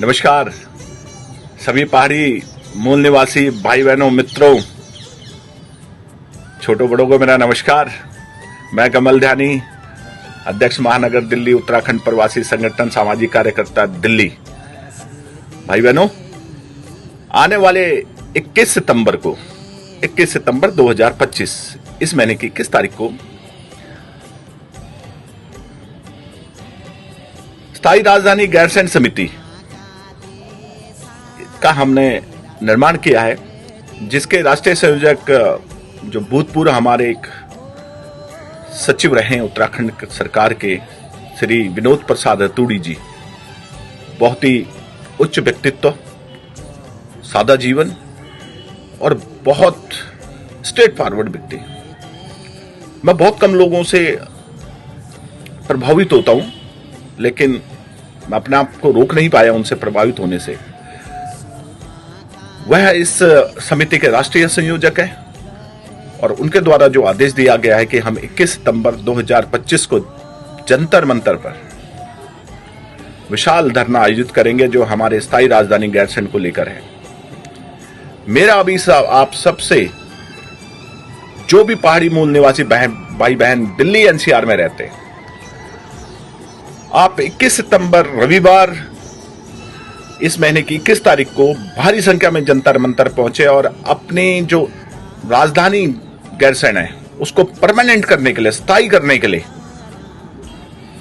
नमस्कार सभी पहाड़ी मूल निवासी भाई बहनों मित्रों, छोटों बड़ों को मेरा नमस्कार। मैं कमल ध्यानी, अध्यक्ष महानगर दिल्ली उत्तराखंड प्रवासी संगठन सामाजिक कार्यकर्ता दिल्ली। भाई बहनों, आने वाले 21 सितंबर 2025 इस महीने की 21 तारीख को स्थायी राजधानी गैरसैंण समिति का हमने निर्माण किया है, जिसके राष्ट्रीय संयोजक जो भूतपूर्व हमारे एक सचिव रहे हैं उत्तराखंड सरकार के श्री विनोद प्रसाद रतूड़ी जी। बहुत ही उच्च व्यक्तित्व, सादा जीवन और बहुत स्ट्रेट फॉरवर्ड व्यक्ति। मैं बहुत कम लोगों से प्रभावित होता हूं, लेकिन मैं अपने आप को रोक नहीं पाया उनसे प्रभावित होने से। वह इस समिति के राष्ट्रीय संयोजक है और उनके द्वारा जो आदेश दिया गया है कि हम 21 सितंबर 2025 को जंतर मंतर पर विशाल धरना आयोजित करेंगे, जो हमारे स्थायी राजधानी गैरसैंण को लेकर है। मेरा अभी आप सबसे, जो भी पहाड़ी मूल निवासी भाई बहन दिल्ली एनसीआर में रहते हैं, आप 21 सितंबर रविवार इस महीने की 21 तारीख को भारी संख्या में जंतर मंतर पहुंचे और अपनी जो राजधानी गैरसैंण है उसको परमानेंट करने के लिए, स्थायी करने के लिए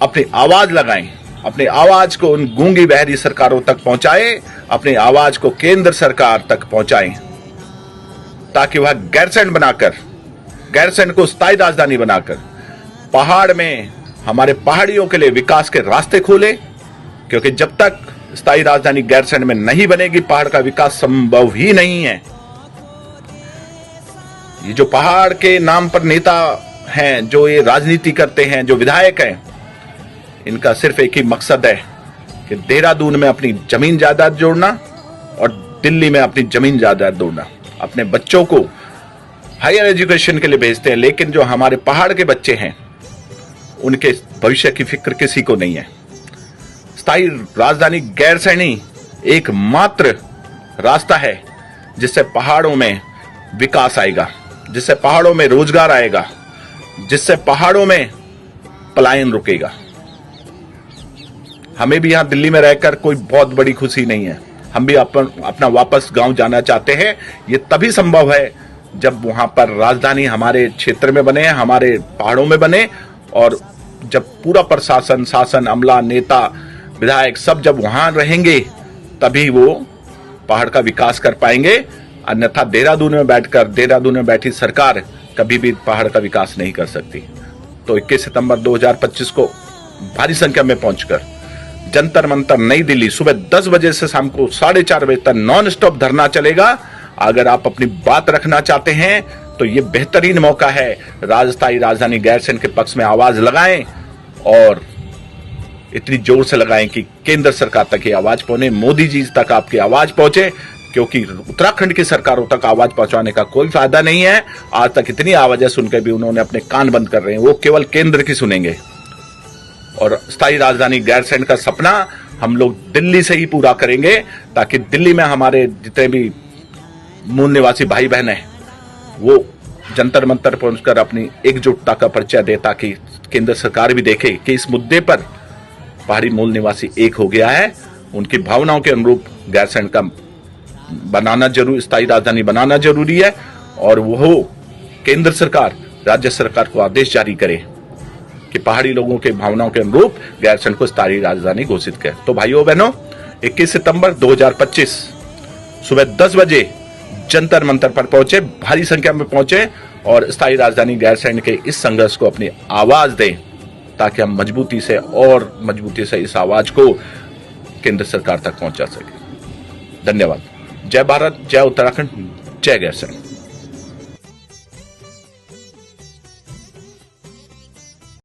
अपनी आवाज लगाएं, अपनी आवाज को उन गूंगी बहरी सरकारों तक पहुंचाएं, अपनी आवाज को केंद्र सरकार तक पहुंचाएं, ताकि वह गैरसैंण बनाकर, गैरसैंण को स्थायी राजधानी बनाकर पहाड़ में हमारे पहाड़ियों के लिए विकास के रास्ते खोले। क्योंकि जब तक स्थायी राजधानी गैरसैंण में नहीं बनेगी, पहाड़ का विकास संभव ही नहीं है। ये जो पहाड़ के नाम पर नेता हैं, जो ये राजनीति करते हैं, जो विधायक हैं, इनका सिर्फ एक ही मकसद है कि देहरादून में अपनी जमीन जायदाद जोड़ना और दिल्ली में अपनी जमीन जायदाद जोड़ना। अपने बच्चों को हायर एजुकेशन के लिए भेजते हैं, लेकिन जो हमारे पहाड़ के बच्चे हैं उनके भविष्य की फिक्र किसी को नहीं है। स्थायी राजधानी गैरसैंण ही एकमात्र रास्ता है जिससे पहाड़ों में विकास आएगा, जिससे पहाड़ों में रोजगार आएगा, जिससे पहाड़ों में पलायन रुकेगा। हमें भी यहां दिल्ली में रहकर कोई बहुत बड़ी खुशी नहीं है। हम भी अपना वापस गांव जाना चाहते हैं। ये तभी संभव है जब वहां पर राजधानी हमारे क्षेत्र में बने, हमारे पहाड़ों में बने, और जब पूरा प्रशासन, शासन, अमला, नेता, विधायक सब जब वहां रहेंगे, तभी वो पहाड़ का विकास कर पाएंगे। अन्यथा देहरादून में बैठी सरकार कभी भी पहाड़ का विकास नहीं कर सकती। तो 21 सितंबर 2025 को भारी संख्या में पहुंचकर जंतर मंतर नई दिल्ली सुबह 10 बजे से शाम को 4:30 बजे तक नॉन स्टॉप धरना चलेगा। अगर आप अपनी बात रखना चाहते हैं तो ये बेहतरीन मौका है। स्थायी राजधानी गैरसैंण के पक्ष में आवाज लगाएं और इतनी जोर से लगाएं कि केंद्र सरकार तक ये आवाज पहुंचे, मोदी जी तक आपकी आवाज पहुंचे। क्योंकि उत्तराखंड की सरकारों तक आवाज पहुंचाने का कोई फायदा नहीं है। आज तक इतनी आवाजें सुनकर भी उन्होंने अपने कान बंद कर रहे हैं, वो केवल केंद्र की सुनेंगे। और स्थायी राजधानी गैरसैंण का सपना हम लोग दिल्ली से ही पूरा करेंगे, ताकि दिल्ली में हमारे जितने भी मूल निवासी भाई बहन हैं वो जंतर मंतर पहुंचकर अपनी एकजुटता का परिचय दे, ताकि केंद्र सरकार भी देखे कि इस मुद्दे पर पहाड़ी मूल निवासी एक हो गया है। उनकी भावनाओं के अनुरूप गैरसैंण का बनाना जरूरी, स्थायी राजधानी बनाना जरूरी है, और वो केंद्र सरकार, राज्य सरकार को आदेश जारी करे कि पहाड़ी लोगों के भावनाओं के अनुरूप गैरसैंण को स्थायी राजधानी घोषित करे। तो भाइयों बहनों, 21 सितंबर 2025 सुबह 10 बजे जंतर मंतर पर पहुंचे, भारी संख्या में पहुंचे और स्थायी राजधानी गैरसैंण के इस संघर्ष को अपनी आवाज दें, ताकि हम मजबूती से इस आवाज को केंद्र सरकार तक पहुंचा सके। धन्यवाद। जय भारत, जय उत्तराखंड, जय गैरसैंण।